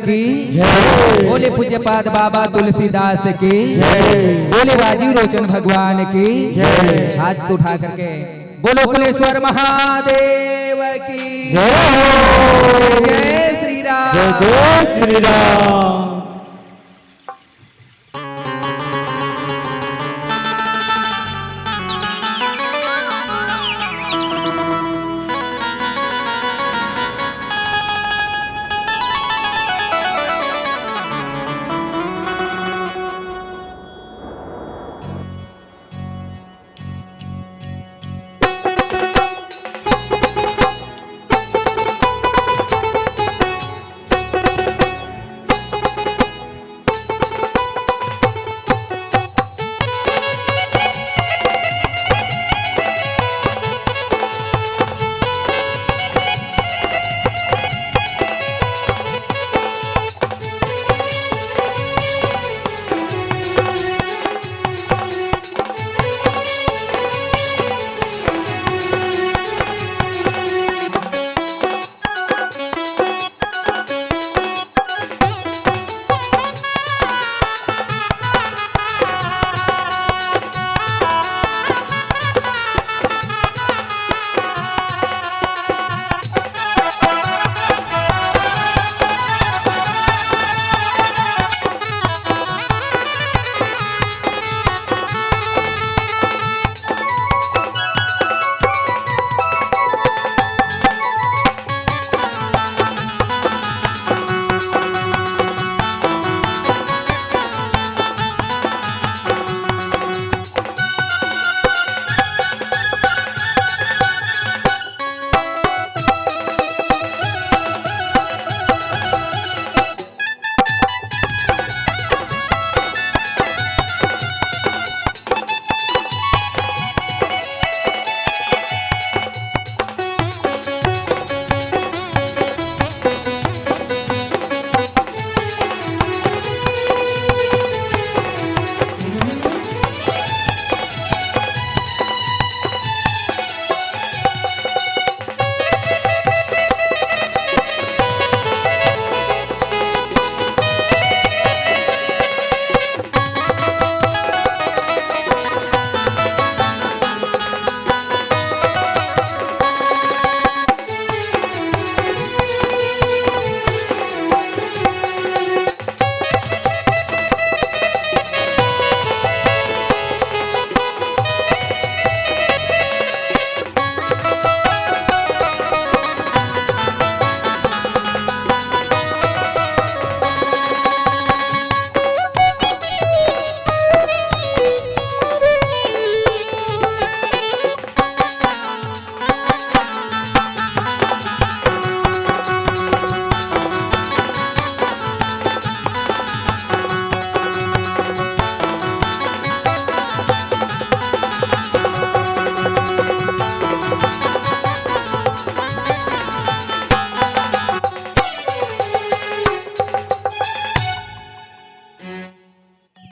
की बोले पूज्यपाद बाबा तुलसीदास की बोले बाजी रोशन भगवान की हाथ उठा करके बोलो कुलेश्वर महादेव की जय श्री राम जय श्री राम।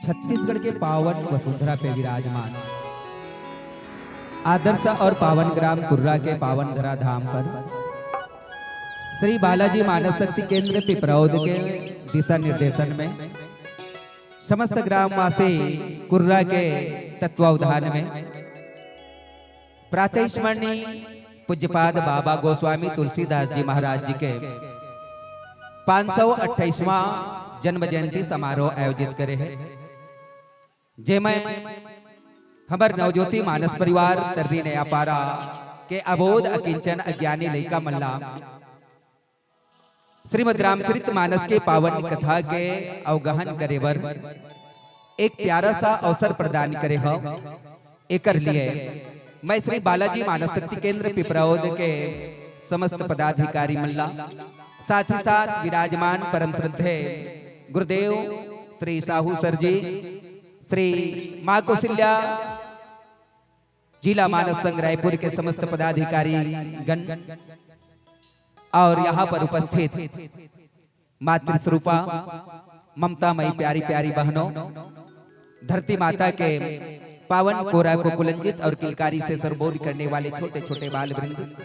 छत्तीसगढ़ के पावन वसुंधरा पे विराजमान आदर्श और पावन ग्राम कुर्रा के पावन धरा धाम पर श्री बालाजी मानस शक्ति केंद्र पिपरौद के दिशा निर्देशन में समस्त ग्रामवासी कुर्रा के तत्वावधान में प्रातः स्मरणीय पूज्यपाद बाबा गोस्वामी तुलसीदास जी महाराज जी के 528वां जन्म जयंती समारोह आयोजित करे है जेमें हमार नवज्योति मानस परिवार तररी नया पारा के अबोध अकिंचन अज्ञानी लइका मल्ला श्रीमद रामचरित मानस के पावन कथा के अवगहन करे बर एक प्यारा सा अवसर प्रदान करे हो एकर लिए मैं श्री बालाजी मानस शक्ति केंद्र पिपरौद के समस्त पदाधिकारी मल्ला साथ ही साथ विराजमान परम श्रद्धे गुरुदेव श्री साहू सर जी श्री माँ कौशल्या जिला मानस संघ रायपुर के समस्त पदाधिकारी गण और यहाँ पर उपस्थित मातृ स्वरूपा ममता मई प्यारी प्यारी बहनों, धरती माता के पावन कोरा को कुलंजित और किलकारी से सरबोर करने वाले छोटे छोटे बाल वृंद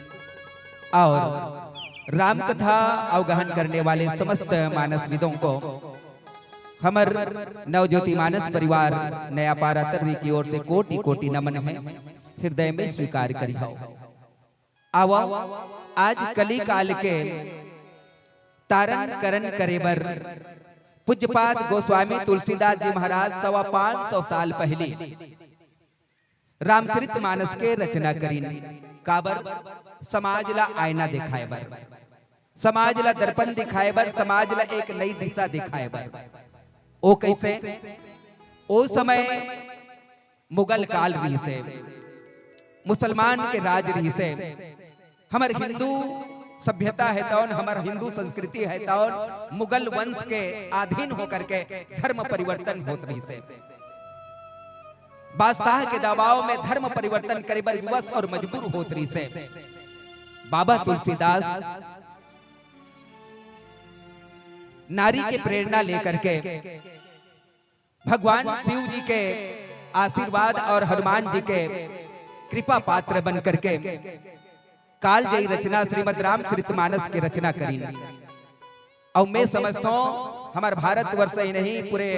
और राम कथा अवगहन करने वाले समस्त मानस विदों को हमर नवज्योति मानस परिवार नया पारा तर्री की ओर से कोटि कोटि नमन है, हृदय में स्वीकार करियो। आवो आज कली काल के तारन करण करेबर पूज्यपाद गोस्वामी तुलसीदास जी महाराज 550 साल पहले रामचरित मानस के रचना करीन। काबर समाज ला आईना दिखाए बर, समाज ला दर्पण दिखाए बर, समाज ला एक नई दिशा दिखाए बर। ओ कैसे? ओ समय मुगल काल रही से, मुसलमान के राज रही से, हमार हिंदू सभ्यता है तौन, हमार हिंदू संस्कृति है तौन मुगल वंश के अधीन होकर के धर्म परिवर्तन होत रही से। बादशाह के दबाव में धर्म परिवर्तन करे बर विवश और मजबूर होत रही से। बाबा तुलसीदास नारी के प्रेरणा लेकर के भगवान शिव जी के आशीर्वाद और हनुमान जी के कृपा पात्र बन करके काल जयी रचना श्रीमद् रामचरितमानस की रचना करी। और मैं समझता हूँ हमारे भारतवर्ष ही नहीं पूरे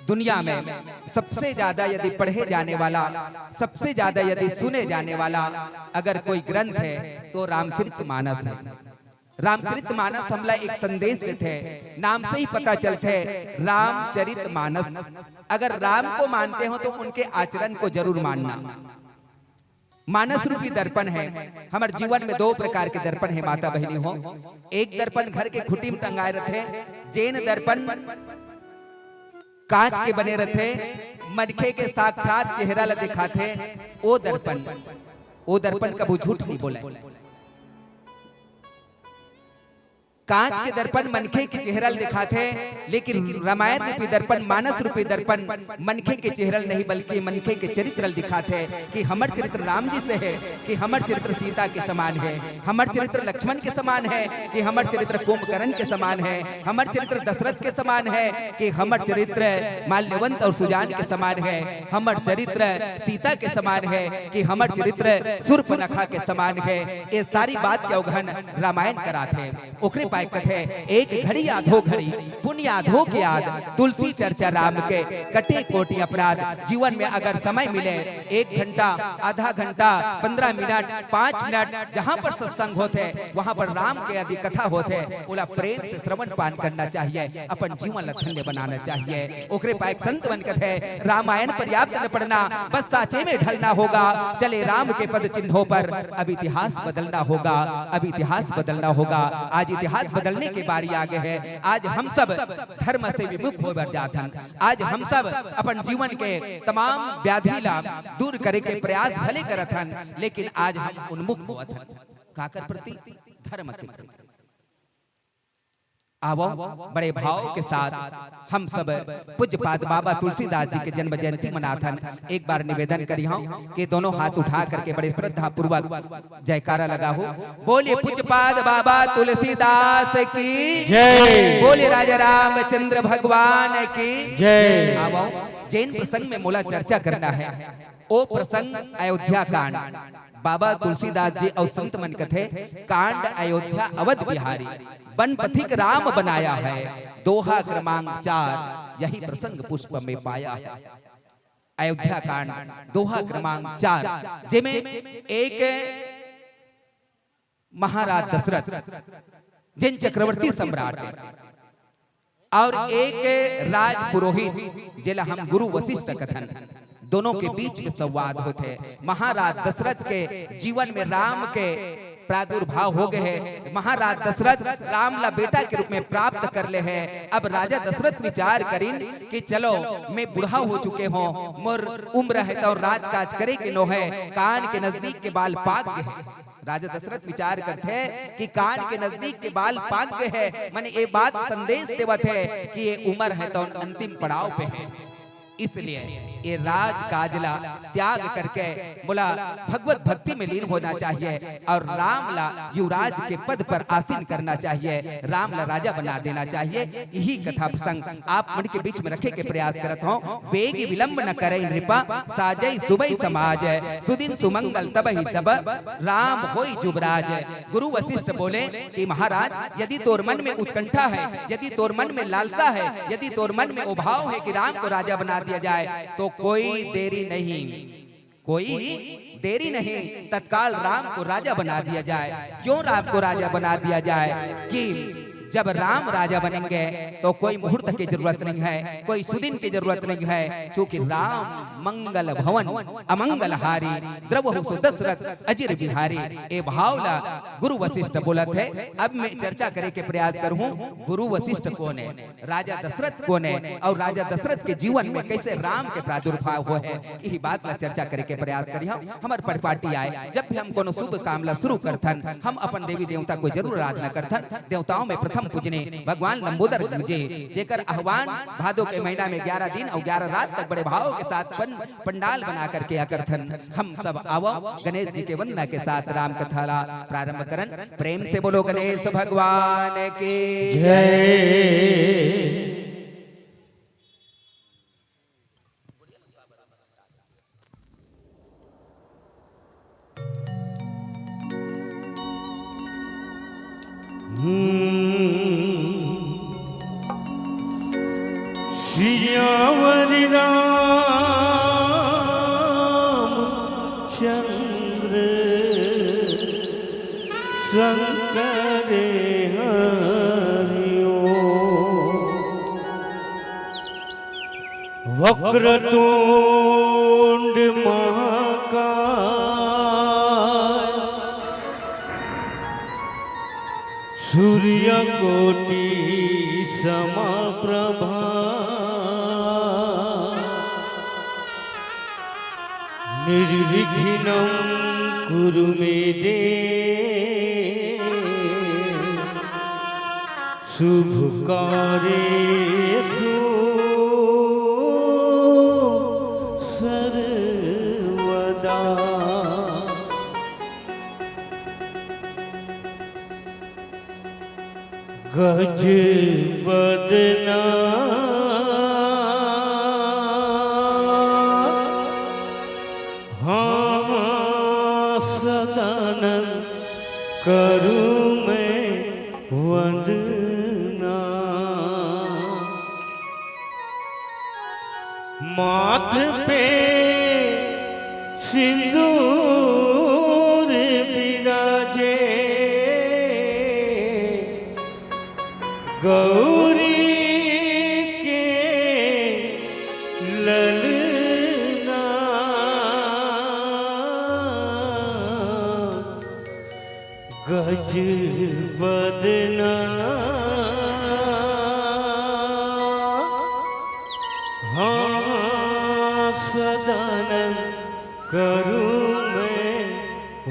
दुनिया में सबसे ज्यादा यदि पढ़े जाने वाला, सबसे ज्यादा यदि सुने जाने वाला अगर कोई ग्रंथ है तो रामचरितमानस है। रामचरितमानस हमला एक संदेश देते हैं, नाम से ही पता चलते है रामचरितमानस। अगर राम को मानते हो तो उनके आचरण को जरूर मानना। मानस रूपी दर्पण है। हमारे जीवन में 2 प्रकार के दर्पण है माता बहनी हो। एक दर्पण घर के खुटी में टंगाए रहते, जैन दर्पण कांच के बने रहते, मनखे के साक्षात चेहरा ला दिखाते। वो दर्पण कबू झूठ नहीं बोले। कांच के दर्पण मनखे के चेहरा दिखाते, लेकिन रामायण रूपी दर्पण, मानस रूपी दर्पण मनखे के चेहरा नहीं बल्कि मनखे के चरित्र दिखाते कि हमर चरित्र राम जी से है, कि हमर चरित्र सीता के समान है, हमर चरित्र लक्ष्मण के समान है, कि हमर चरित्र कुंभकर्ण के समान है, हमर चरित्र दशरथ के समान है, कि हमर चरित्र माल्यवंत और सुजान के समान है, हमर चरित्र सीता के समान है, कि हमर चरित्र शूर्पणखा के समान है। ये सारी बात के अवगहन रामायण कराते। ओकरे पाए कथे एक घड़ी आधो घड़ी पुण्य आधो के याद, तुलसी चर्चा राम के कटे कोटि अपराध। जीवन में अगर समय मिले 1 घंटा, आधा घंटा, 15 मिनट, 5 मिनट जहाँ पर सत्संग होते वहाँ पर राम के यदि कथा होते बोला प्रेम से श्रवण पान करना चाहिए, अपन जीवन धन्य बनाना चाहिए। ओकरे पाए संत बन कथे रामायण पर्याप्त न पढ़ना, बस साचे में ढलना होगा। चले राम के पद चिन्हों पर, अब इतिहास बदलना होगा, अब इतिहास बदलना होगा। आज इतिहास बदलने की बारी आगे है। आज हम सब धर्म से विमुख हो जाते हैं। आज हम सब अपन जीवन के तमाम व्याधि लाभ दूर करे के प्रयास भले करत हन, लेकिन आज हम उन्मुख होत हन काकर प्रति, धर्म के प्रति। आवो बड़े भाव के साथ हम सब पूज्यपाद बाबा तुलसीदास जी के जन्म जयंती मनाथन। एक बार निवेदन करी हूं कि दोनों हाथ उठा करके बड़े श्रद्धा पूर्वक जयकारा लगा हो। बोलिए पूज्यपाद बाबा तुलसीदास की जय, बोलिए राजा रामचंद्र भगवान की जय। आवो जैन प्रसंग में मोला चर्चा करना है। ओ प्रसंग अयोध्या कांड। बाबा तुलसीदास जी और संत मन कथे कांड अयोध्या अवध बिहारी वन पथिक राम बनाया है, दोहा क्रमांक 4 यही प्रसंग पुष्प में पाया है। अयोध्या कांड दोहा क्रमांक 4 जिसमें एक महाराज दशरथ जिन चक्रवर्ती सम्राट और एक राज पुरोहित जिला हम गुरु वशिष्ठ कथन, दोनों के बीच में संवाद होते। महाराज दशरथ के जीवन में राम के प्रादुर्भाव हो गए हैं। महाराज दशरथ राम ला बेटा के रूप में प्राप्त कर ले हैं। अब राजा दशरथ विचार करीन कि चलो मैं बूढ़ा हो चुके हूँ, मोर उम्र है तो राजकाज करे के नो है, कान के नजदीक के बाल पाक गए हैं। राजा दशरथ विचार करते हैं कि कान के नजदीक के बाल पाक गए हैं, माने ये बात संदेश देवत है कि ये उम्र है तो अंतिम पड़ाव पे है। इसलिए ये राज काजला त्याग करके बोला भगवत भक्ति में लीन होना चाहिए और रामला युवराज के पद पर आसीन करना चाहिए, रामला राजा बना देना चाहिए। यही कथा प्रसंग आप मन के बीच में रखे के प्रयास करत हो। बेग विलंब न करे नृपा साजय सुबह समाज, सुदिन सुमंगल तब ही तब राम होई युवराज। गुरु वशिष्ठ बोले कि महाराज यदि तोर मन में उत्कंठा है, यदि तोर मन में लालसा है, यदि तोर मन में उभाव है कि राम को राजा बना दिया जाए तो कोई देरी नहीं, कोई देरी नहीं, तत्काल राम को राजा बना दिया जाए। क्यों राम को राजा बना दिया जाए कि जब राम राजा बनेंगे तो कोई मुहूर्त की जरूरत नहीं है, कोई सुदिन की जरूरत नहीं है, क्योंकि राम मंगल भवन अमंगल हारी द्रवहु सुदशरथ अजिर बिहारी। ए भावला गुरु वशिष्ठ बोलत है। अब मैं चर्चा करे के प्रयास करूं गुरु वशिष्ठ कौन है, राजा दशरथ कौन है और राजा दशरथ के जीवन में कैसे राम के प्रादुर्भाव हुए है, यही बात ला चर्चा करे के प्रयास करी। हमार परिपाटी आए जब भी हम कोनो शुभ काम ला शुरू करथन हम अपन देवी देवता को जरूर आराधना करथन। देवताओं में प्रथम पूजने भगवान लंबोदर जी जेकर आह्वान भादो के महीना में 11 दिन और 11 रात तक बड़े भाव के साथ पंडाल बना करके आकर्थन। हम सब आवो गणेश जी के वंदना के साथ राम कथा ला प्रारंभ करन। प्रेम से बोलो गणेश भगवान की जय। श्रीयावरि रामचंद्र शंकर हरिओ वक्रतुंड महाकाय सूर्यकोटि समप्रभा निर्विघ्नं कुरु मे देव शुभकार्येषु सर्वदा। गजबदना करूं मैं वंदना, माथ पे सिंदूर विराजे गौरी के ललना, गजबदना हाँ सदानंद करूं मैं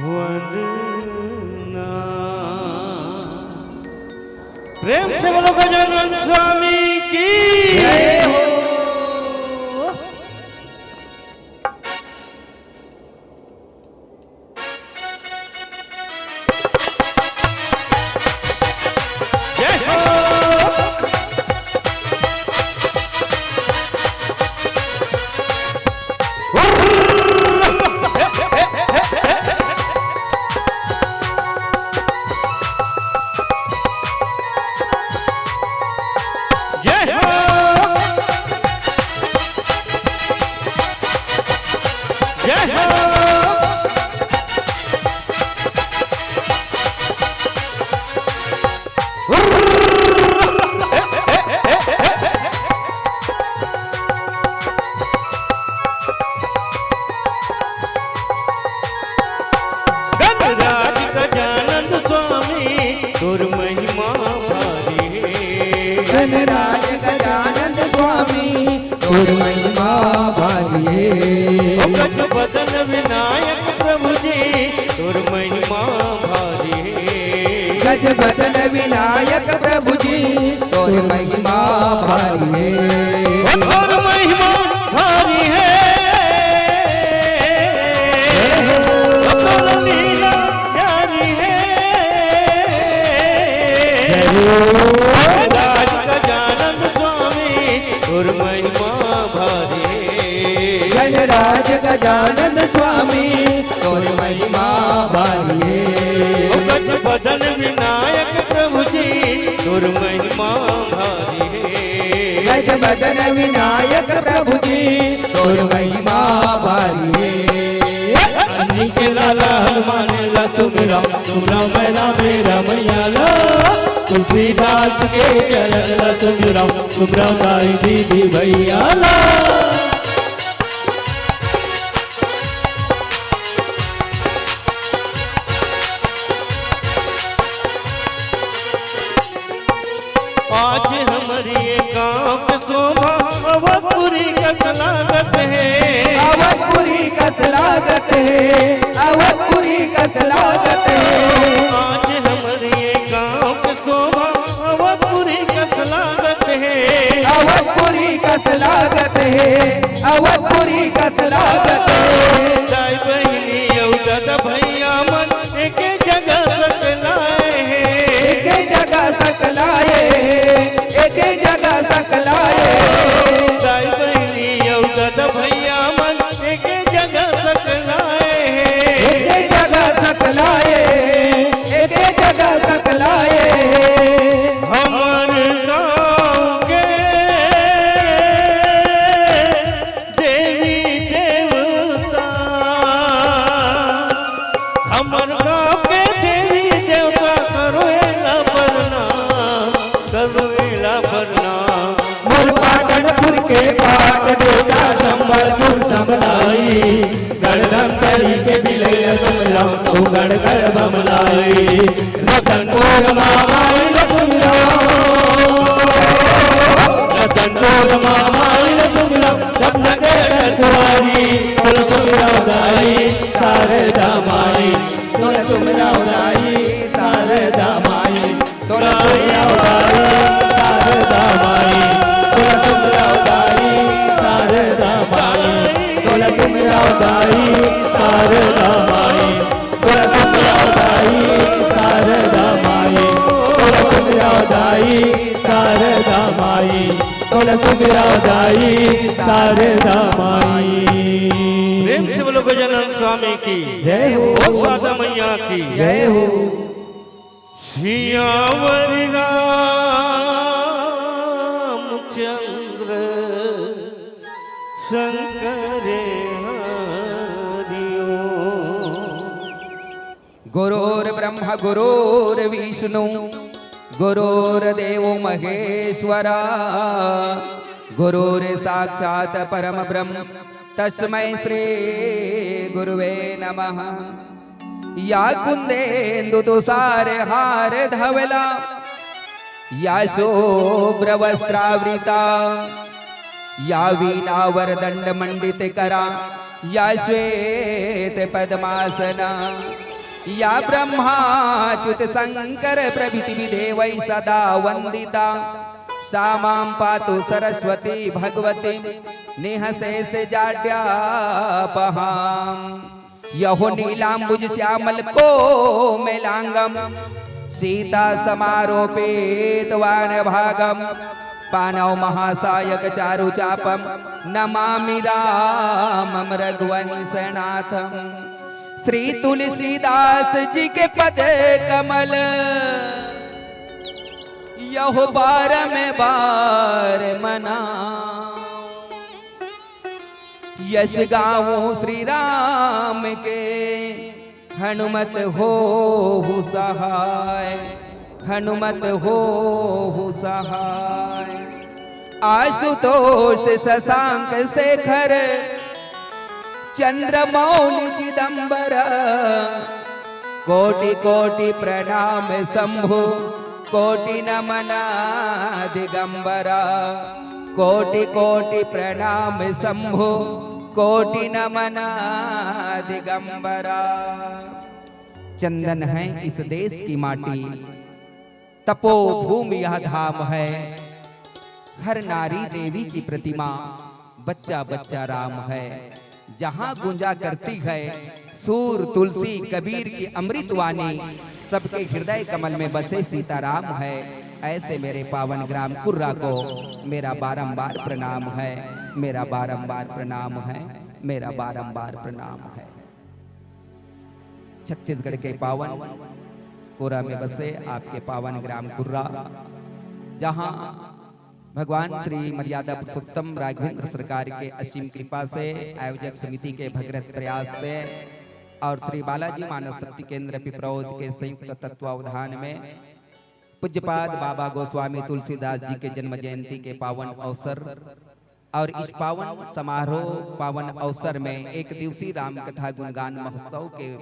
वंदना। प्रेम से बोलो गजानन स्वामी की जय हो। तोर महिमा भारी गणराज गजानन स्वामी तोर महिमा भारी गज बदन विनायक प्रभु जी तोर महिमा भारी गज बदन विनायक प्रभु जी तोर महिमा भारी तोर महिमा भारी है लीला प्यारी है राज गजानन स्वामी और महिमा भारी गणराज गजानन स्वामी और महिमा भारी गज बदन विनायक प्रभु जी और महिमा भारी गज बदन विनायक प्रभु जी और महिमा भारी अन्नी के लाला हनुमान ला सुमिरा सुमिरा मैना मेरा मैया ला तुलसीदास के चरण ला सुमिरा सुमिरा माई दीदी भैया ला आज हमारी गाँव के शोभा अवधपुरी का सलागत है अवधपुरी का स्वागत है अवधपुरी का स्वागत है आज हमारे गाँव के शोभा अवधपुरी का स्वागत है अवधपुरी का स्वागत है अवधपुरी का स्वागत है दाई बहनी दादा भैया मन एक जगह सकलाए हैं एक जगह सकलाए एक जगह सकलाए दाई बहनी दादा भैया मन एक जगह सकलाए हैं एक जगह सकलाए एक जगह सकलाए हमार गाँव के देवी देवता हमार गाँव के देवी देवता करोएला भरना मोर पाटनपुर के पाट देवता संबलपुर संभलाई गणधंतरी के बिलय सुमरा तू गण गण बमलाई रतनपुर मामाई सुमरा रतनपुर मामाई सुमरा सब लगे रखवारी तोल सुमरा उदाई शारदा माई तोल सुमरा उदाई शारदा माई तोल सुमरा उदाई शारदा माई तोल सुमरा उदाई शारदा माई तोल सुमरा उदाई शारदा माई तोल सुमरा उदाई शारदा माई तोल सुमरा उदाई शारदा माई तोल सुमरा उदाई शारदा माई प्रेम से बोलो गजानन स्वामी की जय हो और शारदा मैया की जय हो सियावर रामचंद्र शंकर हरिओ गुरुर् ब्रह्म गुरुर् विष्णु गुरुर्देव महेश्वरा गुरुर् साक्षात् परम ब्रह्म तस्मै श्री गुरुवे नमः या कुंदेन्दु तुषार हार धवला या शुभ्रवस्त्रावृता या वीणावरदंड मंडित करा या श्वेत पद्मासना या ब्रह्माच्युत शंकर प्रभृति विदेवै सदा वंदिता सा मां पातु सरस्वती भगवती निहसेस जाड्यापहां यहो नीलांबुज श्यामल को मेलांगम सीता समारोपित वान भागम पानव महासायक चारु चापम नमामि रामं रघुवंशनाथम श्री तुलसीदास जी के पद कमल यहो बार में बार मना यश गावो श्री राम के हनुमत हो सहाय हनुमत हो सहाय आशुतोष शशांक शेखर चंद्रमौलि चिदंबर कोटि कोटि प्रणाम शंभु कोटि नमना दिगंबरा कोटि कोटि प्रणाम शंभु कोटि नमना दिगंबरा। चंदन है इस देश की माटी, तपोभूमि यह धाम है, हर नारी देवी की प्रतिमा बच्चा बच्चा राम है। जहाँ गुंजा करती है सूर तुलसी कबीर की अमृत वाणी, सबके हृदय कमल में बसे सीताराम है। ऐसे मेरे पावन ग्राम कुर्रा को मेरा बारंबार प्रणाम है, मेरा बारंबार प्रणाम है, मेरा बारंबार प्रणाम है। छत्तीसगढ़ के पावन कुर्रा में बसे आपके पावन ग्राम कुर्रा, जहां भगवान श्री मर्यादा पुरुषोत्तम राघवेंद्र सरकार के असीम कृपा से, आयोजक समिति के भगीरथ प्रयास से और श्री बालाजी मानस शक्ति केंद्र पिपरौद के संयुक्त तत्वावधान में पूज्यपाद बाबा गोस्वामी तुलसीदास जी के जन्म जयंती के पावन अवसर और इस पावन समारोह पावन अवसर में एक दिवसीय राम कथा गुणगान महोत्सव के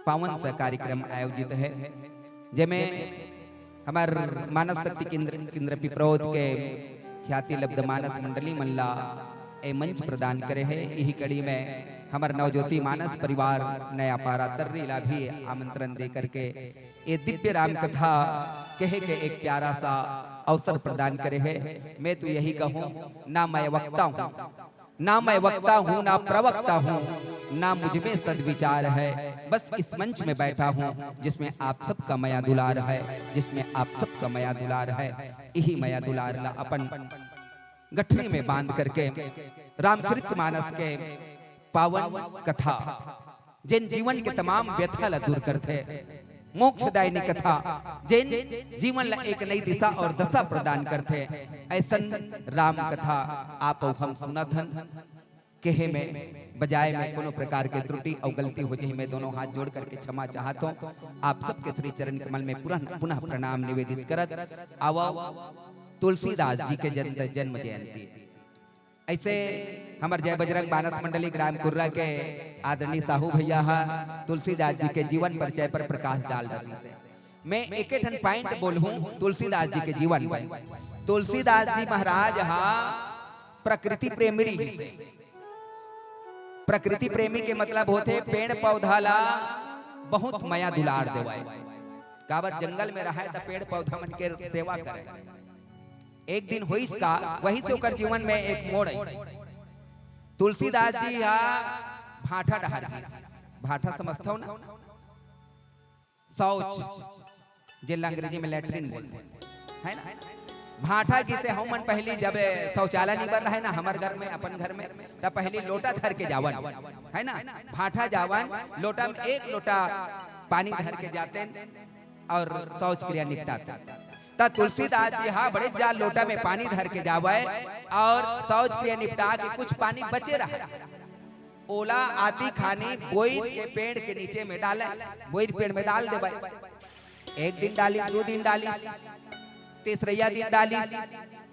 पावन सा कार्यक्रम आयोजित है, जिसमें हमारे मानस शक्ति केंद्र पिपरौद के ख्याति लब्ध मानस मंडली मल्ला ए मंच प्रदान करे है। यही कड़ी में हमारे नवज्योति मानस परिवार नया पारा तर्रीला भी आमंत्रण दे करके ये दिव्य राम कथा कहे के एक प्यारा सा अवसर प्रदान करे है। मैं तो यही कहूँ, ना मैं वक्ता हूँ, ना मैं वक्ता हूँ, ना प्रवक्ता हूँ, ना मुझ में सद्विचार है। बस इस मंच में बैठा हूँ जिसमें आप सबका माया दुलार है, जिसमें आप सबका माया दुलार है। यही माया दुलार ला अपन गठरी में बांध करके रामचरितमानस के पावन कथा, जिन जीवन के तमाम व्यथा ला दूर करते, मोक्षदायिनी कथा जिन जीवन ला एक नई दिशा और दशा प्रदान करते, ऐसन राम कथा आप हम सुनत हन। कहे में बजाय में कोनो प्रकार के त्रुटि और गलती हो जाए, मैं दोनों हाथ जोड़ करके क्षमा चाहता हूँ। आप सबके श्री चरण कमल में पुनः प्रणाम निवेदित करत आवा तुलसीदास जी के जन्म जयंती। ऐसे हमारे जय बजरंग मानस मंडली ग्राम कुर्रा के आदरणीय साहू भैया तुलसीदास जी के जीवन परिचय पर प्रकाश डाल रही है। मैं एक ठन पॉइंट बोलूं तुलसीदास जी के जीवन में। तुलसीदास जी महाराज प्रकृति प्रेमी रही से। प्रकृति प्रेमी के मतलब होते पेड़ पौधा ला बहुत माया दुलार देवाए। काबर जंगल में रहा तो पेड़ पौधा मन के सेवा करे। एक दिन हुई का वही से ओकर जीवन में एक मोड़ आई। तुलसीदास जी भाठा डहार, भाठा समझता हो ना, शौच जिला अंग्रेजी में लैट्रिन बोलते हैं, है ना। भाठा जिसे हम मन पहली जब शौचालय नहीं बन रहा है ना हमारे घर में, अपन घर में, तब पहली लोटा धर के जावन, है ना। भाठा जावन, लोटा में एक लोटा पानी धर के जाते और शौच क्रिया निपटाते। ता तुलसीदास जी बड़े जा लोटा में पानी धर के जावे और शौच क्रिया निपटा के कुछ पानी बचे रहा, ओला आती खानी बोईर के पेड़ के नीचे में डाले, बोईर पेड़ में डाल दे। एक दिन डाली, 2 दिन डाली, तीसरा दिन डाली,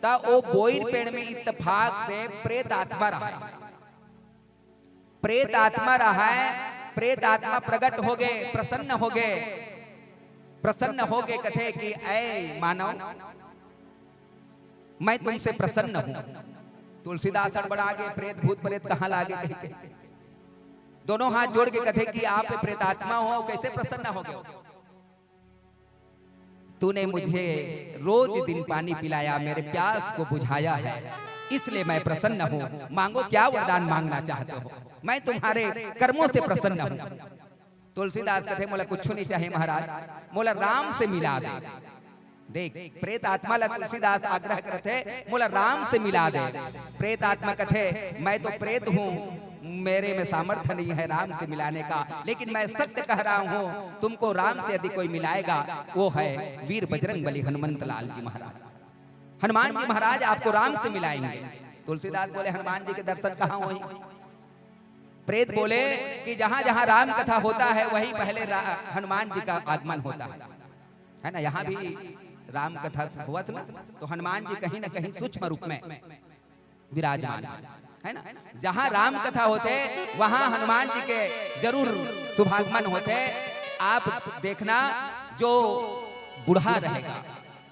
ता वो बोईर पेड़ में इत्तेफाक से प्रेत आत्मा रहा। प्रेत आत्मा रहा है, प्रेत आत्मा प्रकट हो गए, प्रसन्न हो गए, प्रसन्न हो गए। कथे कि ऐ मानव, मैं तुमसे प्रसन्न हूं। तुलसीदास बड़ा आगे, प्रेत भूत प्रेत कहां लागे। दोनों हाथ जोड़ के कथे कि आप प्रेतात्मा हो, कैसे प्रसन्न हो गए। तूने मुझे रोज दिन पानी पिलाया, मेरे प्यास को बुझाया है, इसलिए मैं प्रसन्न हूं। मांगो क्या वरदान मांगना चाहते हो, मैं तुम्हारे कर्मों से प्रसन्न हूं। तुलसीदास कहते मोला कुछ नहीं चाहिए महाराज, मोला राम से मिला दे। देख प्रेत आत्मा ला तुलसीदास आग्रह करते मोला राम से मिला दे। प्रेत आत्मा कहते मैं तो प्रेत हूँ, मेरे में सामर्थ्य नहीं है राम से मिलाने का, लेकिन मैं सत्य कह रहा हूँ, तुमको राम से यदि कोई मिलाएगा वो है वीर बजरंग बली हनुमंत लाल जी महाराज। हनुमान जी महाराज आपको राम से मिलाएंगे। तुलसीदास बोले हनुमान जी के दर्शन कहाँ हुए। प्रेत बोले कि जहां जहां राम कथा होता है वहीं पहले हनुमान जी का आगमन होता है ना। यहाँ भी राम कथा हुआ था ना, तो हनुमान जी कहीं ना कहीं सूक्ष्म रूप में विराजमान है ना। जहां राम कथा होते वहां हनुमान जी के जरूर शुभागमन होते। आप देखना जो बूढ़ा रहेगा,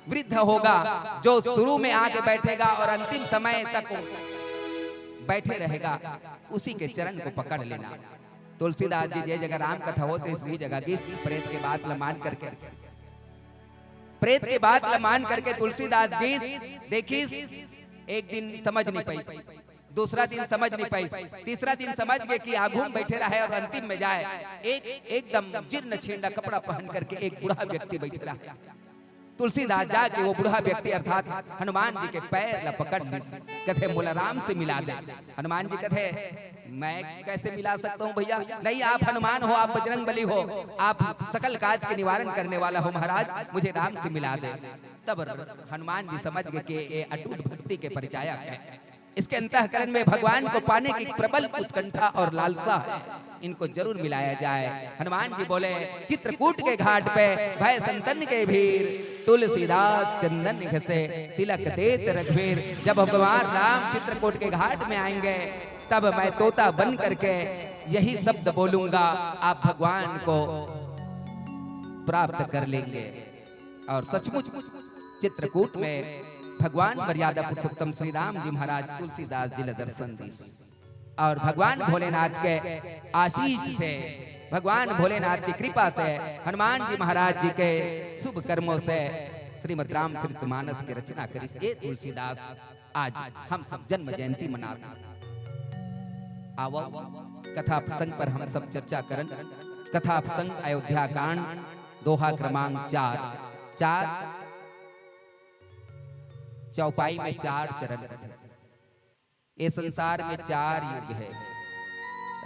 वृद्ध होगा, जो शुरू में आके बैठेगा और अंतिम समय तक बैठे रहेगा, उसी के चरण को पकड़ लेना। तुलसीदास जी जे जगह राम कथा होते इस जगह की प्रेत के बात लमान करके, प्रेत के बात लमान करके तुलसीदास जी देखी एक दिन समझ नहीं पाई। दूसरा दिन समझ नहीं पाई, तीसरा दिन समझ गए कि आगू में बैठे रहे और अंतिम में जाए। एकदम जीर्ण छींडा कपड़ा पहन करके एक बूढ़ा व्यक्ति बैठे रहा। तुलसीदास जाके वो बूढ़ा व्यक्ति अर्थात हनुमान जी के पैर ला पकड़ ली, कहते मुलाराम से मिला दे। हनुमान जी कहते मैं कैसे मिला सकता हूँ भैया, नहीं आप हनुमान हो, आप बजरंग बली हो, आप सकल काज के निवारण करने वाला हो महाराज, मुझे राम से मिला दे। तब हनुमान जी समझ गए कि ये अटूट भक्ति के परिचायक है, इसके अंतःकरण में भगवान को पाने की प्रबल उत्कंठा और लालसा है, इनको जरूर मिलाया जाए। हनुमान जी बोले चित्रकूट के घाट पे भय संतन के भीर, तुलसीदास चंदन घसे तिलक देत रघुवीर। जब भगवान राम चित्रकूट के घाट में आएंगे तब मैं तोता बन करके यही शब्द बोलूंगा, आप भगवान को प्राप्त कर लेंगे। और सचमुच चित्रकूट में भगवान मर्यादा पुरुषोत्तम श्री राम जी महाराज तुलसीदास जी ने दर्शन दी और भगवान भोलेनाथ के आशीष से, भगवान भोलेनाथ की कृपा से, हनुमान जी महाराज जी के शुभ कर्मों से श्रीमद् रामचरितमानस की रचना करी। ये तुलसीदास आज हम सब जन्म जयंती मनाते। आओ कथा प्रसंग पर हम सब चर्चा करन। कथा प्रसंग अयोध्या कांड दोहा क्रमांक 4। चौपाई में 4 चरण। ये संसार में 4 युग है।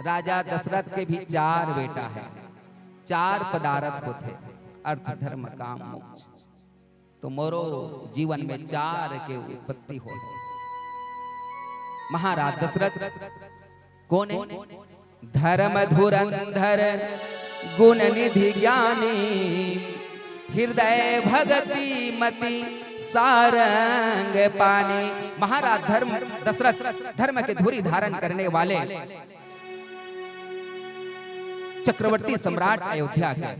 राजा दशरथ के भी 4 बेटा है, 4 पदार्थ होते, अर्थ धर्म काम मोक्ष। तो मोरो जीवन में 4 के उत्पत्ति हो। महाराज दशरथ कौन है? धर्म धुरंधर गुण निधि ज्ञानी, हृदय भगति मति सारंग पानी। महाराज दशरथ धर्म के धुरी धारण करने वाले चक्रवर्ती सम्राट अयोध्या के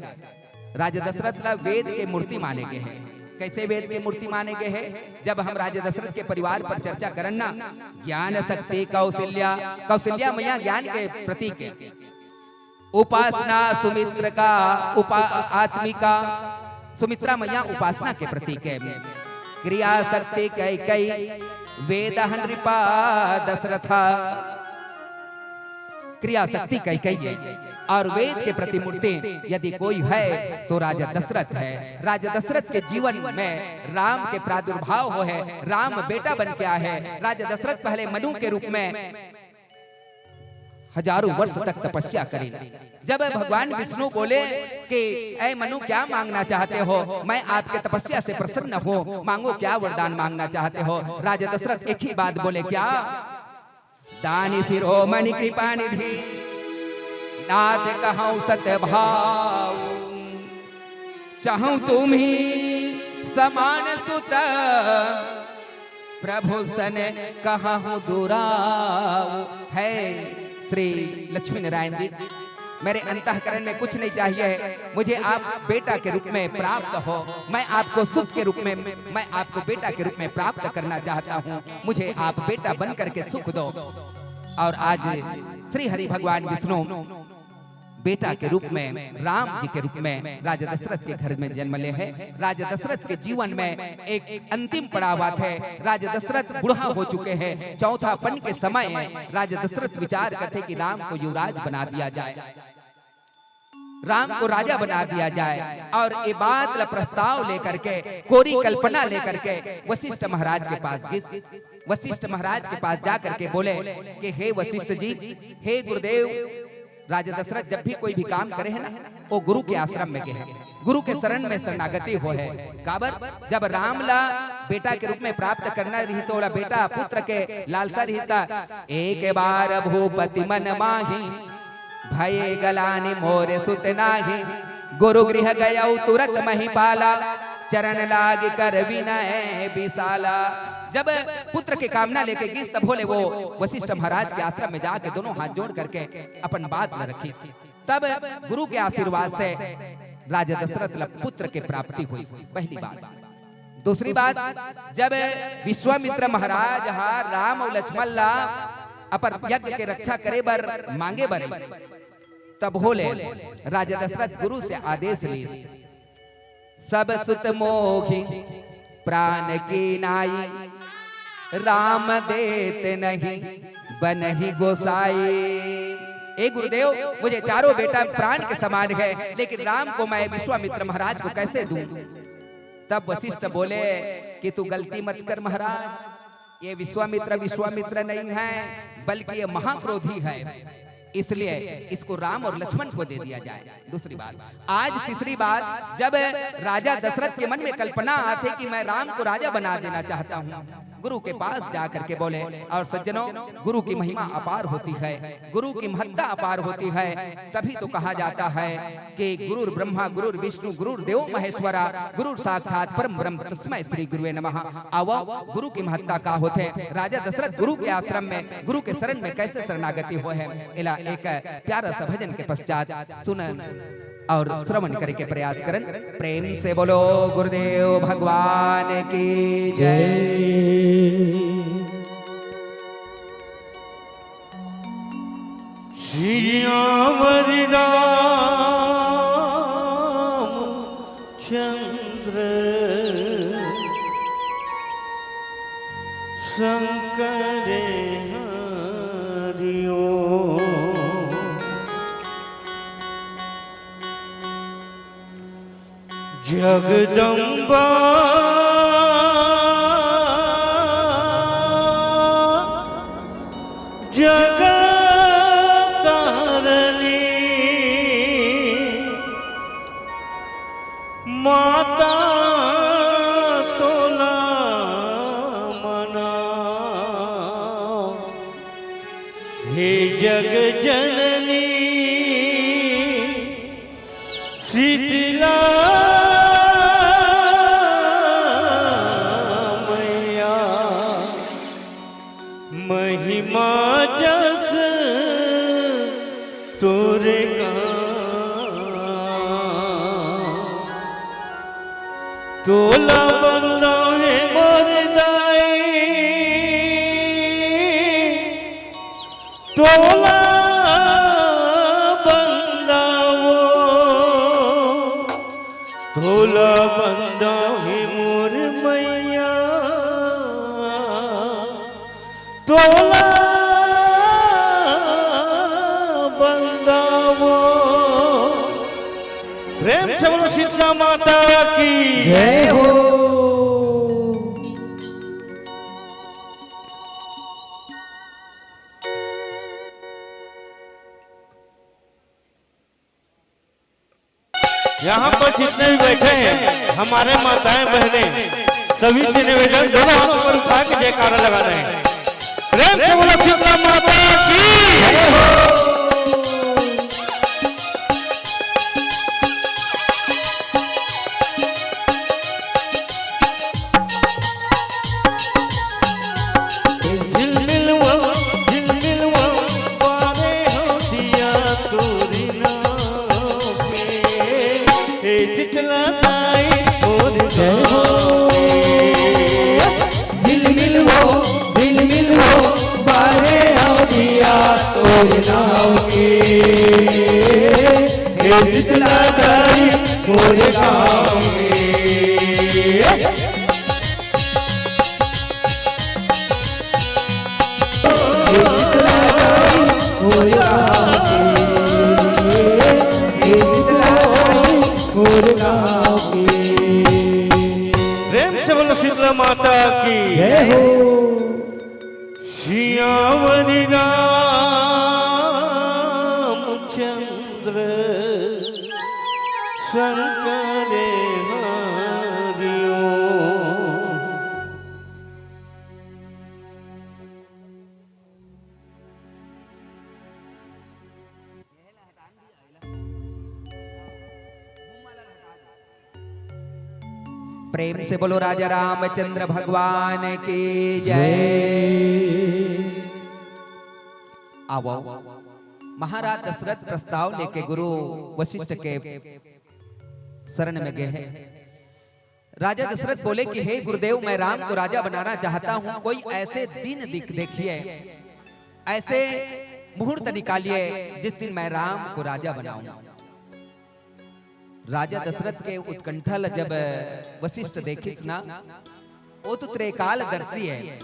राजा दशरथ ला वेद के मूर्ति माने गए हैं। कैसे वेद के मूर्ति माने गए हैं? जब हम राजा दशरथ के परिवार पर चर्चा करना, ज्ञान शक्ति कौशल्या मैया ज्ञान के प्रतीक है। उपासना सुमित्र का आत्मिका, सुमित्रा मैया उपासना के प्रतीक है। क्रिया शक्ति कैकई वेद नृपा दशरथा, क्रिया शक्ति कैकई है और वेद के प्रतिमूर्ति यदि कोई है तो राजा दशरथ है। राजा दशरथ के जीवन में राम के प्रादुर्भाव हो है, राम बेटा बन के आए हैं। राजा दशरथ पहले मनु के रूप में हजारों वर्ष तक तपस्या करी। जब भगवान विष्णु बोले कि ऐ मनु क्या मांगना चाहते हो, मैं आपके तपस्या से प्रसन्न हूँ, मांगो क्या वरदान मांगना चाहते हो। राजा दशरथ एक ही बात बोले, क्या? दानी शिरोमणि कृपा निधि नाथ कहूँ सत्य भाव, चाहूं तुम ही समान सुत प्रभु सन कहूँ दुराव। है श्री लक्ष्मी नारायण जी, मेरे अंतःकरण में कुछ नहीं चाहिए, मुझे आप बेटा के रूप में प्राप्त हो। मैं आपको सुत के रूप में, मैं आपको बेटा के रूप में प्राप्त करना चाहता हूँ, मुझे आप बेटा बन करके सुख दो। और आज श्री हरि भगवान विष्णु बेटा के रूप में, राम जी के रूप में राजा दशरथ के घर में जन्म ले है। राजा दशरथ के जीवन में एक अंतिम पड़ाव है। राजा दशरथ बूढ़ा हो चुके हैं, चौथापन के समय राजा दशरथ विचार करते कि राम को युवराज बना दिया जाए, राम को राजा बना दिया जाए। और ये बात प्रस्ताव लेकर के, कोरी कल्पना लेकर के वशिष्ठ महाराज के पास गए। वशिष्ठ महाराज के पास जाकर के बोले कि हे वशिष्ठ जी, हे गुरुदेव, राजा दशरथ जब भी कोई भी काम करे है ना, वो गुरु के आश्रम में गए, गुरु के शरण में शरणागति हो है। काबर जब राम ला बेटा के रूप में प्राप्त करना रही, सोड़ा बेटा पुत्र के लालसा रहता। एक बार भूपति मन माही भय गलानी मोरे सुत नाही, गुरु गृह गया तुरंत महिपाला, चरण लाग कर विनय विशाला। जब पुत्र के कामना लेके गई तब बोले वो वशिष्ठ महाराज के आश्रम में जाके दोनों हाथ जोड़ करके अपन बात न रखी। तब गुरु के आशीर्वाद से राजा दशरथ पुत्र के प्राप्ति हुई, पहली बात। दूसरी बात, जब विश्वामित्र महाराज राम और लक्ष्मण ला अपन यज्ञ के रक्षा करे बर मांगे बर, तब बोले राजा दशरथ गुरु से आदेश ली, सब सुत मोहि प्राण की नाई, राम देत नहीं बनहि गोसाई। ए गुरुदेव, मुझे चारों बेटा प्राण के समान है, लेकिन राम को मैं विश्वामित्र महाराज को कैसे दूं? तब वशिष्ठ बोले कि तू गलती मत कर महाराज, ये विश्वामित्र नहीं है, बल्कि ये महाक्रोधी है, इसलिए इसको राम और लक्ष्मण को दे दिया जाए। दूसरी बात, आज तीसरी बात, जब राजा दशरथ के मन में कल्पना आती कि मैं राम को राजा बना देना चाहता हूँ, गुरु के पास जाकर के बोले। और सज्जनों, गुरु की महिमा अपार होती है, गुरु की महत्ता अपार होती है। तभी तो कहा जाता है कि गुरुर ब्रह्मा गुरुर विष्णु गुरुर देव महेश्वरा, गुरुर साक्षात परम ब्रह्म तस्मै श्री गुरुवे नमः। आओ, गुरु की महत्ता का होते। राजा दशरथ गुरु के आश्रम में, गुरु के शरण में कैसे शरणागति हो है, इला एक प्यारा सा भजन के पश्चात सुन और श्रवण करके प्रयास करन। प्रेम से बोलो गुरुदेव भगवान की जय। श्यावर राम चंद्र शंकर हरिओ, जगदम्बा जगतारणी, माता तोला मना, हे जग जननी शीतला महिमा जस तोरे तोला बंदा है मोर दाई, तोला बंदा वो, तोला बंदा है मोर मैया, तोला बंदा वो। प्रेम से बोलो शीतला माता की जय हो। यहाँ पर जितने भी बैठे हैं हमारे माताएं बहनें, सभी से निवेदन, दोनों हाथों पर उठा के जयकारा लगा रहे हैं। प्रेम से बोलो शीतला माता की जय हो। शीतला ताई और जय हो, झिलमिल हो बारे आओ दिया तोर नाव के, हे शीतला ताई और गाँव प्रेम से बोलो शीतला माता की जय हो। श्यावरी राम चंद्र शंकर हरिओ, प्रेम से बोलो राजा रामचंद्र भगवान की जय। आओ, महाराज दशरथ प्रस्ताव लेके गुरु वशिष्ठ के शरण में गए हैं। राजा दशरथ बोले कि हे गुरुदेव, मैं राम को राजा बनाना चाहता हूं, कोई ऐसे दिन देखिए, ऐसे मुहूर्त निकालिए जिस दिन मैं राम को राजा बनाऊं। राजा दशरथ के उत्कंठा जब वशिष्ठ देखिस ना, वो तो त्रिकाल दर्शी है।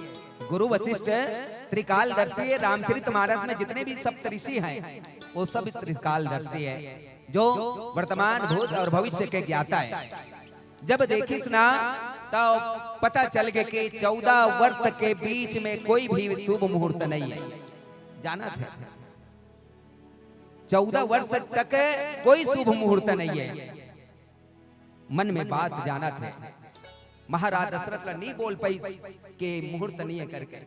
गुरु वशिष्ठ त्रिकालदर्शी है। रामचरितमानस में जितने भी सप्तऋषि हैं वो सब त्रिकालदर्शी है, जो वर्तमान भूत और भविष्य के ज्ञाता है। जब देखिस ना तो पता चल गया कि 14 वर्ष के बीच में कोई भी शुभ मुहूर्त नहीं है। जाना था 14 वर्ष तक कोई शुभ मुहूर्त नहीं है। मन में बात जाना था। महाराज दशरथ नहीं बोल पाई कि मुहूर्त नहीं है करके।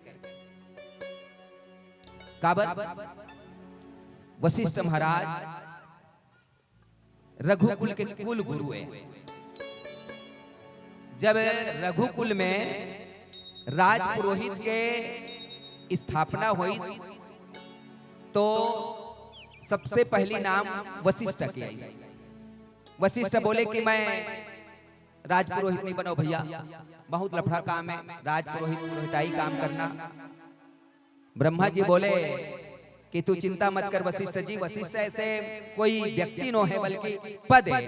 काबर वशिष्ठ महाराज रघुकुल के कुल गुरु है। जब रघुकुल में राज पुरोहित के स्थापना हुई तो सबसे पहली नाम वशिष्ठ की आई। वशिष्ठ बोले कि मैं राज पुरोहित नहीं बनो भैया, बहुत लफड़ा काम है, राज पुरोहित पुरोहिताई काम करना। ब्रह्मा जी बोले कि तू चिंता मत कर वशिष्ठ जी, वशिष्ठ ऐसे कोई व्यक्ति न है बल्कि पद है।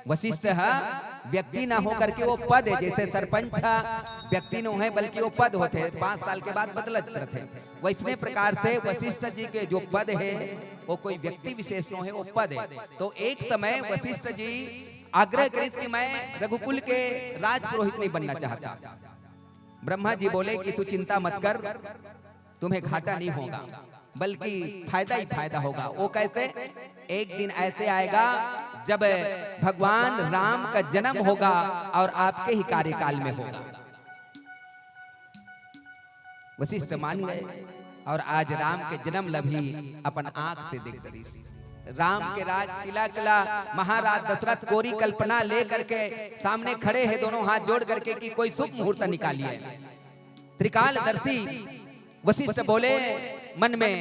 वशिष्ठ है व्यक्ति ना हो करके वो पद है, जैसे सरपंच व्यक्ति न है बल्कि वो पद होते 5 साल के बाद बदलत करते। वैसने प्रकार से वशिष्ठ जी के जो पद है वो कोई व्यक्ति विशेष न है, वो पद है। तो एक समय वशिष्ठ जी आग्रह करी कि मैं रघुकुल के राज पुरोहित नहीं बनना चाहता। ब्रह्मा जी बोले कि तू चिंता मत कर, तुम्हें घाटा नहीं होगा बल्कि फायदा ही फायदा होगा। वो कैसे? एक दिन ऐसे आएगा जब भगवान राम का जन्म होगा और आपके ही कार्यकाल में होगा। वशिष्ठ मान गए और आज राम के जन्म लभी अपन आंख से देख रही। राम के राज किला किला महाराज दशरथ कोरी कल्पना ले करके सामने खड़े हैं, दोनों हाथ जोड़ करके कि कोई शुभ मुहूर्त निकालिए। त्रिकालदर्शी वशिष्ठ बोले मन में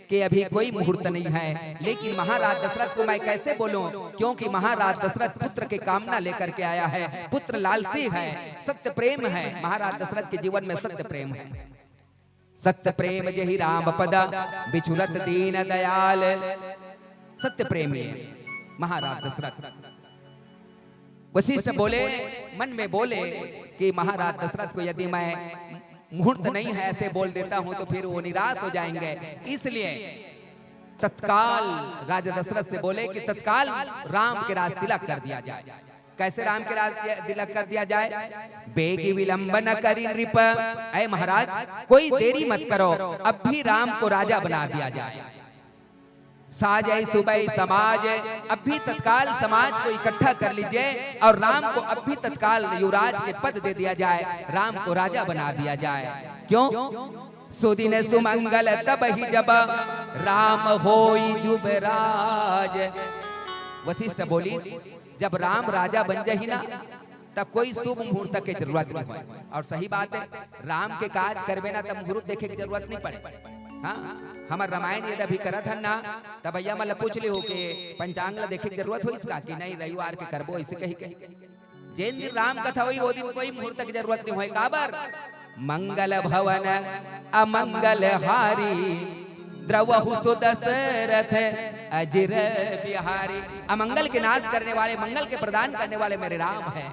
कि अभी कोई मुहूर्त नहीं है, लेकिन महाराज दशरथ को मैं कैसे बोलूं, क्योंकि महाराज दशरथ पुत्र के कामना लेकर के आया है। पुत्र लालसी है, सत्य प्रेम है। महाराज दशरथ के जीवन में सत्य प्रेम है। सत्य प्रेम जहि राम पद बिछुरत दीन दयाल। सत्य प्रेमी है महाराज दशरथ। वशिष्ठ बोले मन में बोले कि महाराज दशरथ को यदि मैं मुहूर्त नहीं है ऐसे बोल देता हूं तो फिर वो निराश हो जाएंगे। इसलिए तत्काल राजा दशरथ से बोले कि तत्काल राम के राज तिलक कर दिया जाए। कैसे राम के राज तिलक कर दिया जाए? बेगी विलंबन करी नृप। ऐ महाराज कोई देरी मत करो, अब भी राम को राजा बना दिया जाए। साजय सुबह समाज, अब भी तत्काल समाज को इकट्ठा कर लीजिए और राम को अब भी तत्काल युवराज के पद दे दिया जाए, राम को राजा बना दिया जाए। क्यों? सुदिन सुमंगल तब ही जब राम होई जुबराज। वशिष्ठ बोली जब राम राजा बन जाही ना तब कोई शुभ मुहूर्त की जरूरत नहीं है। और सही बात है, राम के काज करबे ना तब मुहूर्त देखे की जरूरत नहीं पड़े। हाँ, हमार रामायण यदि अभी करत हन ना तब भैया मतलब पूछ ली हो कि पंचांग देखे की जरूरत हो इसका कि नहीं, रविवार के करबो ऐसे कही कही। जिन दिन राम कथा हुई वो दिन कोई मुहूर्त की जरूरत नहीं है। काबर? मंगल भवन अमंगल हारी द्रवहु सुदशरथ अजिर बिहारी। अमंगल के नाश करने वाले, मंगल के प्रदान करने वाले मेरे राम हैं।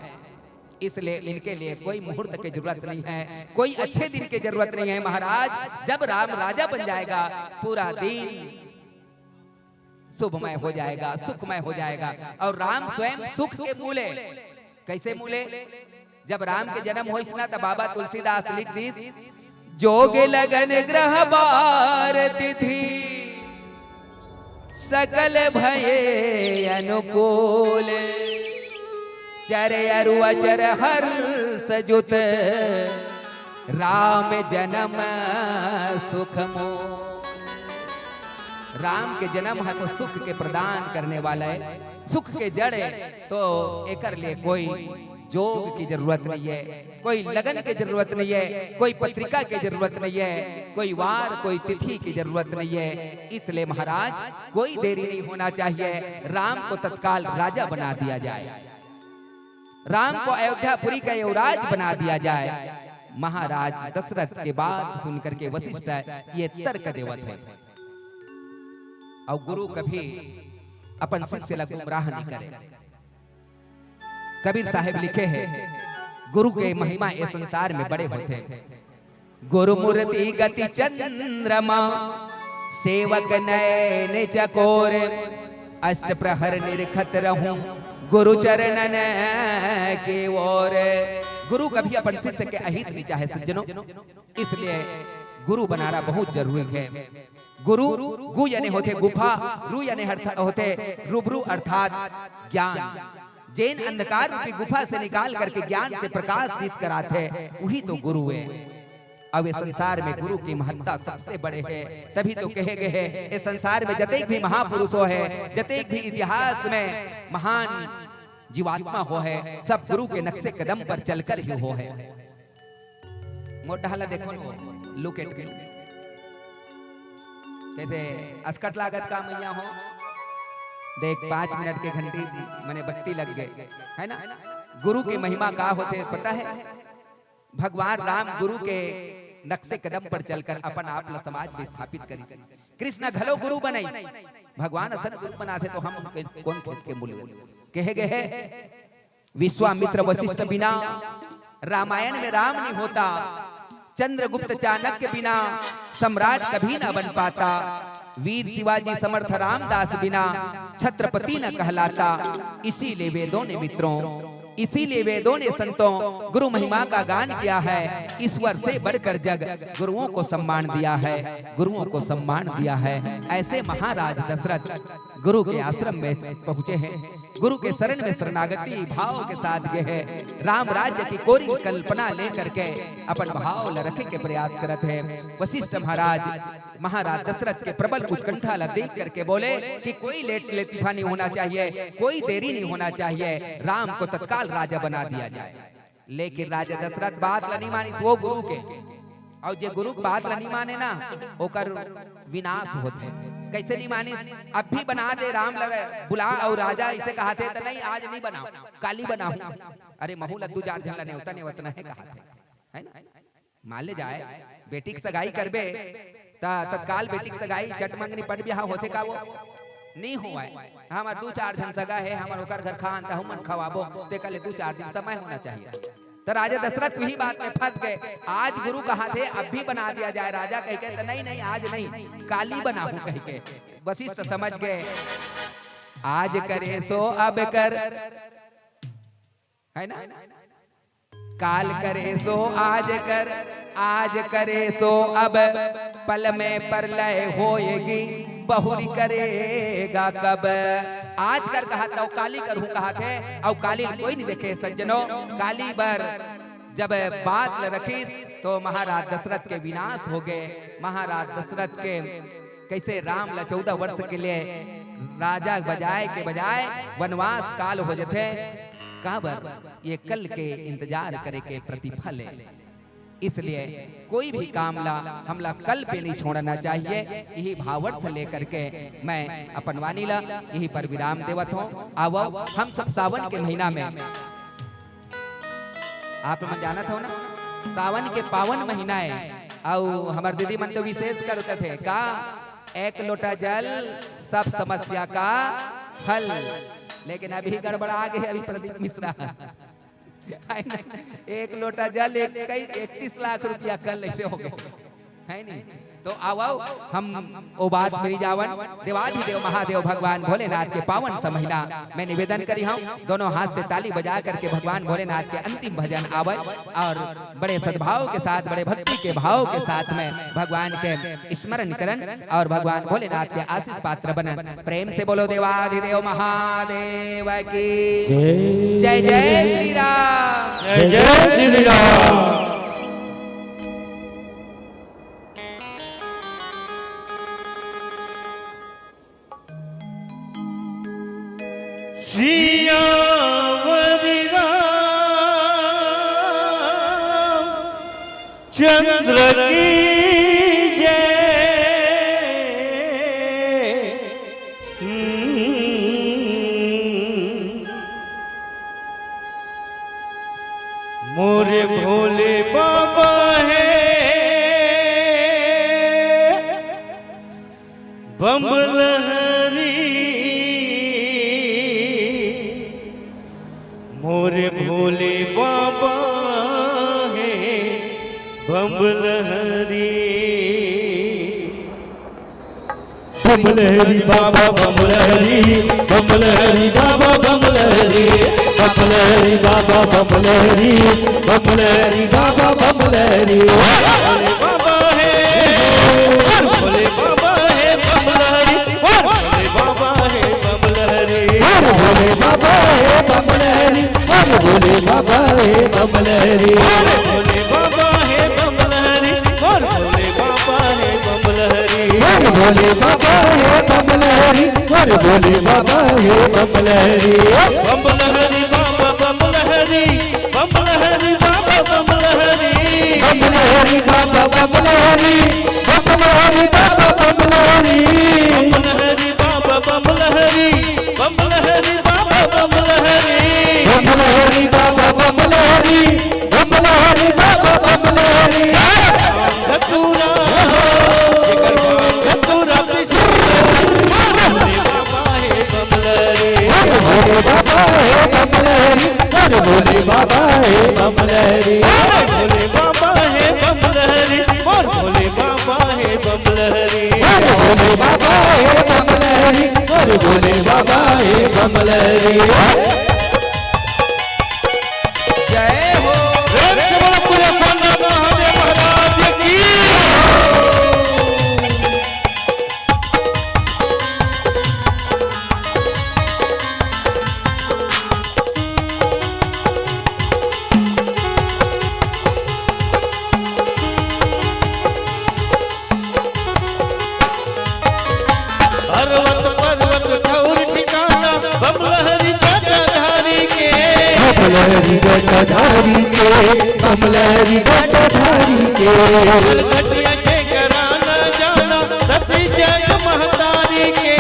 इसलिए इनके लिए कोई मुहूर्त की जरूरत नहीं है, कोई अच्छे दिन की जरूरत नहीं है। महाराज जब राम राजा बन जाएगा पूरा दिन शुभमय हो जाएगा, सुखमय हो जाएगा। और राम स्वयं सुख के मूले। कैसे मूले? जब राम के जन्म हो इसना तब बाबा तुलसीदास लिख दी, जोगे लगन ग्रह बार तिथि सकल भये अनुकूल। चर अरु अचर हर्ष जुत राम जन्म सुख मो। राम के जन्म है तो सुख के प्रदान करने वाला है, सुख के जड़ है। तो एकर लिए कोई जोग की जरूरत नहीं है, कोई लगन की जरूरत नहीं है, कोई पत्रिका की जरूरत नहीं है, कोई वार कोई तिथि की जरूरत नहीं है। इसलिए महाराज कोई देरी नहीं होना चाहिए, राम को तत्काल राजा बना दिया जाए, राम को अयोध्यापुरी का युवराज बना दिया जाए। महाराज दशरथ के बात सुनकर के वशिष्ठ ये तर्क देवत है। और गुरु कभी अपन शिष्य ला गुमराह नहीं करे। कबीर साहब लिखे हैं गुरु के महिमा इस संसार में बड़े होते हैं। गुरुमूर्ति गति चंद्रमा सेवक नयन चकोर अष्ट प्रहर निरखत रहूं गुरु चरणन की ओर। गुरु कभी अपन शिष्य के अहित नहीं चाहे सज्जनों, इसलिए गुरु बनाना बहुत जरूरी है। गुरु गु यानी होते गुफा, रु यानी होते रूबरू अर्थात ज्ञान। जैन अंधकार रूपी गुफा से निकाल करके ज्ञान से प्रकाशित कराते वही तो गुरु है। अब इस संसार में गुरु की महत्ता सबसे बड़े है, तभी तो कहे गए हैं इस संसार में जतेक भी महापुरुषों है, जतेक भी इतिहास में महान जीवात्मा हो है, सब गुरु के नक्शे कदम पर चलकर ही हो है। मोटा देखो लुक एट मी, कैसे अस्कट लागत का मैया हो देख 5 मिनट के घंटी मैंने बत्ती लग गए है ना। गुरु की महिमा का होते पता है? भगवान राम गुरु के नक्शे कदम पर चलकर अपन आप समाज में स्थापित करी। कृष्ण घलो गुरु बनाई, भगवान असन गुरु बनाते तो हम कौन खेत के मूल्य कहे गए हैं। विश्वामित्र वशिष्ठ बिना रामायण में राम नहीं होता, चंद्रगुप्त चाणक्य बिना सम्राट कभी न बन पाता, वीर शिवाजी समर्थ रामदास बिना छत्रपति न कहलाता। इसीलिए वेदों ने मित्रों, इसीलिए वेदों ने संतों गुरु महिमा का गान किया है। ईश्वर से बढ़कर जग गुरुओं को सम्मान दिया है, गुरुओं को सम्मान दिया है। ऐसे महाराज दशरथ गुरु के आश्रम में पहुंचे हैं, गुरु के शरण में शरणागति भाव के साथ गए हैं। राम राज्य की कोरी कल्पना लेकर के अपन भाव रखे के प्रयास करते हैं। वशिष्ठ महाराज दशरथ के प्रबल उत्कंठा देख करके बोले कि कोई लेट लेटिफा नहीं होना चाहिए, कोई देरी नहीं होना चाहिए, राम को तत्काल राजा बना दिया जाए। लेकिन राजा दशरथ बात नहीं मानी वो गुरु के, और जे गुरु बात नहीं माने ना ओकर विनाश होते। कैसे नहीं मानी? अब भी बना दे राम बुला और राजा इसे कहा थे तो नहीं आज नहीं बनाओ, काली बनाओ। अरे महू लद्दू जार झल्ला नहीं होता नहीं उतना है कहा थे, है ना। मान ले जाए बेटी की सगाई करबे तत्काल बेटी की सगाई चट मंगनी पट बिहाव होते का वो नहीं हुआ है। हमार 2-4 जन सगा है, हमार ओकर घर खान का हमन खवाबो ते कल 2-4 दिन समय होना चाहिए। तो राजा दशरथ वही बात में फंस गए। आज गुरु कहा थे अब भी बना दिया जाए, राजा कह के तो नहीं आज नहीं काली बनाऊं कह के। वशिष्ठ समझ गए आज करे सो अब कर, है ना। काल करे सो आज कर, आज करे सो अब, पल में परलय होएगी बहुरी करेगा कब। आज कर कहा था काली करूं कहा थे, और काली कोई नहीं देखे सज्जनों। काली बर जब बात रखी तो महाराज दशरथ के विनाश हो गए। महाराज दशरथ के कैसे राम 14 वर्ष के लिए राजा बजाए के बजाय वनवास काल हो जाते काबर ये कल के इंतजार करे के प्रतिफल है। इसलिए कोई भी काम ला हमला कल पे नहीं छोड़ना चाहिए। यही भावार्थ लेकर के मैं अपन वाणी ला यही पर विराम देवत हूँ। अब हम सब सावन के महीना में आप मन जाना था ना, सावन के पावन महीना है। और हमारे दीदी मन तो विशेष करते थे का 1 लोटा जल सब समस्या का हल। लेकिन अभी गड़बड़ा गए अभी प्रदीप मिश्रा 1 लोटा जल 31 लाख रुपया कल ऐसे हो गए है नहीं। तो आओ हम ओ बात मेरी जावन देवाधिदेव महादेव भगवान भोलेनाथ के पावन सा महीना मैं निवेदन करी हूँ। दोनों हाथ से ताली बजा करके भगवान भोलेनाथ के अंतिम भजन आवे और बड़े सद्भाव के साथ बड़े भक्ति के भाव के साथ में भगवान के स्मरण करन और भगवान भोलेनाथ के आशीष पात्र बनन। प्रेम से बोलो देवाधिदेव महादेव की जय। जय श्री राम, जय जय श्री राम। सियावरी चंद्र की जय। मोरे भोले बाबा है बम्बलहरी, मोरे भोले बाबा है बमलहरी बमलहरी बाबा बमलहरी बमलहरी बाबा बमलहरी बमलहरी बाबा बमलहरी बमलहरी बाबा बमलहरी भोले बाबा है भोले बाबा है बमलहरी भोले बाबा है बमलहरी भोले बाबा है बमलहरी भोले बाबा है बमलहरी भोले बाबा है बमलहरी भोले बाबा है बमलहरी भोले बाबा है बमलहरी भोले बाबा है बमलहरी बमलहरी बाबा बमलहरी बमलहरी बाबा बमलहरी बमलहरी बाबा बमलहरी बमलहरी बाबा बमलहरी बमलहरी बाबा बमलहरी बमलहरी बाबा बमलहरी बमलहरी बाबा बमलहरी बमलहरी बाबा बमलहरी धतूरा धतूरा भोले बाबा है बमलहरी भोले बाबा है बमलहरी भोले बाबा है बमलहरी भोले बाबा है बमलहरी भोले बाबा है बमलहरी भोले बाबा है बमलहरी भोले बाबा है बमलहरी जय हो। पूरे महादेव महाराज की पर्वत पर्वत ठौर ठिकाना बमलहरी जटाधारी के बमलहरी जटाधारी के बमलहरी जटाधारी के घटिया के कराना जाना सती जग महतारी के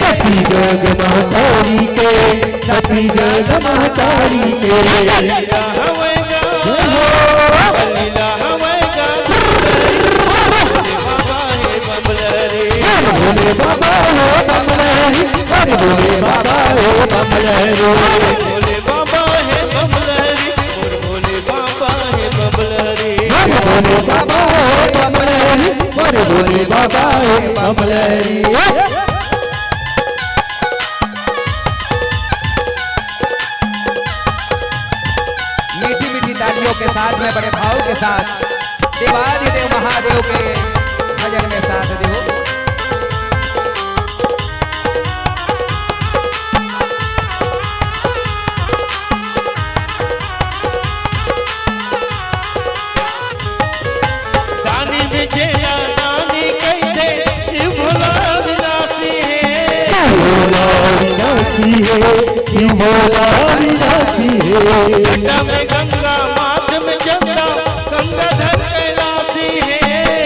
सती जग महतारी के सती जग महतारी के लीला हवेगा लीला हवेगा भोले बाबा है बमलहरी भोले बाबा है बमलहरी भोले बाबा है बमलहरी भोले बाबा है बमलहरी भोले बाबा है बमलहरी भोले बाबा है बमलहरी मीठी मीठी तालियों के साथ में बड़े भाव के साथ देवादिदेव महादेव के भजन में साथ दो। दानी विजया दानी कहते शिव भोला विनाशी है भोला विनाशी है शिव भोला विनाशी है गंगा में गंगा मात में गंगा गंगाधर कैलाशी है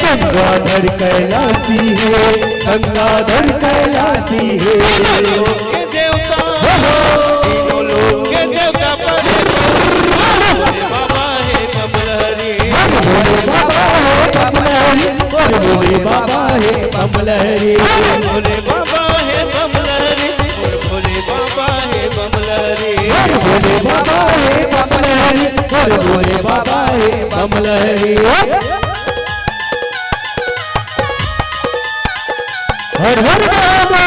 गंगाधर कैलाशी है गंगाधर कैलाशी है लोक के देवता तीनों लोक के देवता भोले बाबा है बमलहरी भोले बाबा है बमलहरी भोले बाबा है बमलहरी भोले बाबा है बमलहरी भोले बाबा है बमलहरी भोले बाबा है बमलहरी भोले बाबा है बमलहरी हर हर बाबा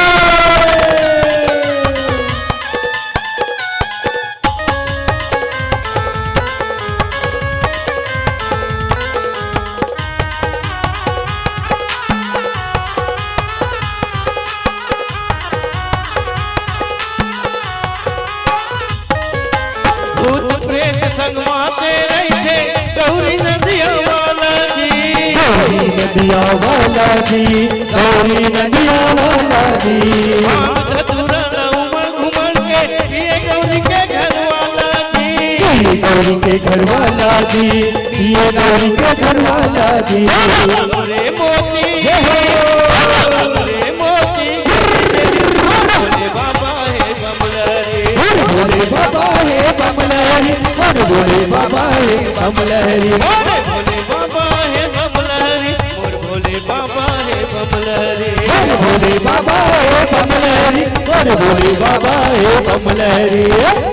भूत प्रेत संगमाते रहे गौरी नदिया वाला जी गौरी नदिया वाला जी गौरी नदिया वाला जी धतूरा उमड़ घुमड़ के ये गौरी के घर वाला जी ये गौरी के घर वाला जी ये गौरी के घर वाला जी रे मोती रे मोती भोले बाबा है बमलहरी भोले बाबा है बमलहरी भोले बाबा है बमलहरी भोले बाबा है बमलहरी भोले बाबा है बमलहरी भोले बाबा है बमलहरी भोले बाबा है बमलहरी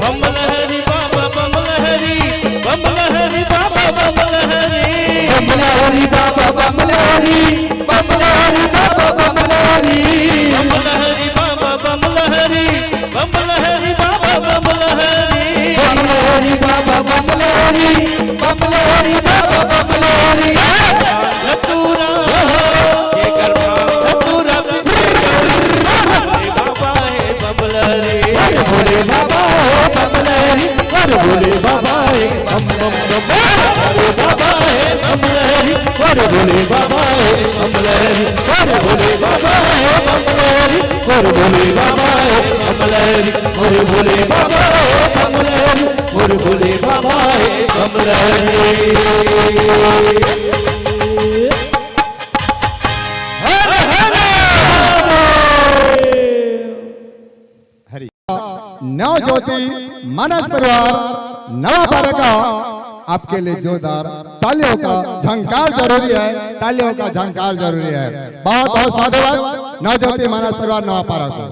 बमलहरी बाबा बमलहरी बमलहरी बाबा बमलहरी बमलहरी बमलहरी बाबा बमलहरी बमलहरी बाबा बमलहरी बमलहरी बाबा बमलहरी बमलहरी बाबा बमलहरी बमलहरी बाबा बमलहरी धतूरा ये करना धतूरा बाबा है बमलहरी भोले बाबा है बमलहरी भोले बाबा है बम बम बम भोले बाबा है बमलहरी भोले बाबा है बमलहरी भोले बाबा है बमलहरी भोले बाबा है बमलहरी भोले बाबा है बमलहरी भोले बाबा है बमलहरी नव ज्योति मानस परिवार नवापारा का आपके लिए जोरदार तालियों का झंकार जरूरी है, तालियों का झंकार जरूरी है। बहुत बहुत साधुवाद नव ज्योति मानस परिवार नवापारा को।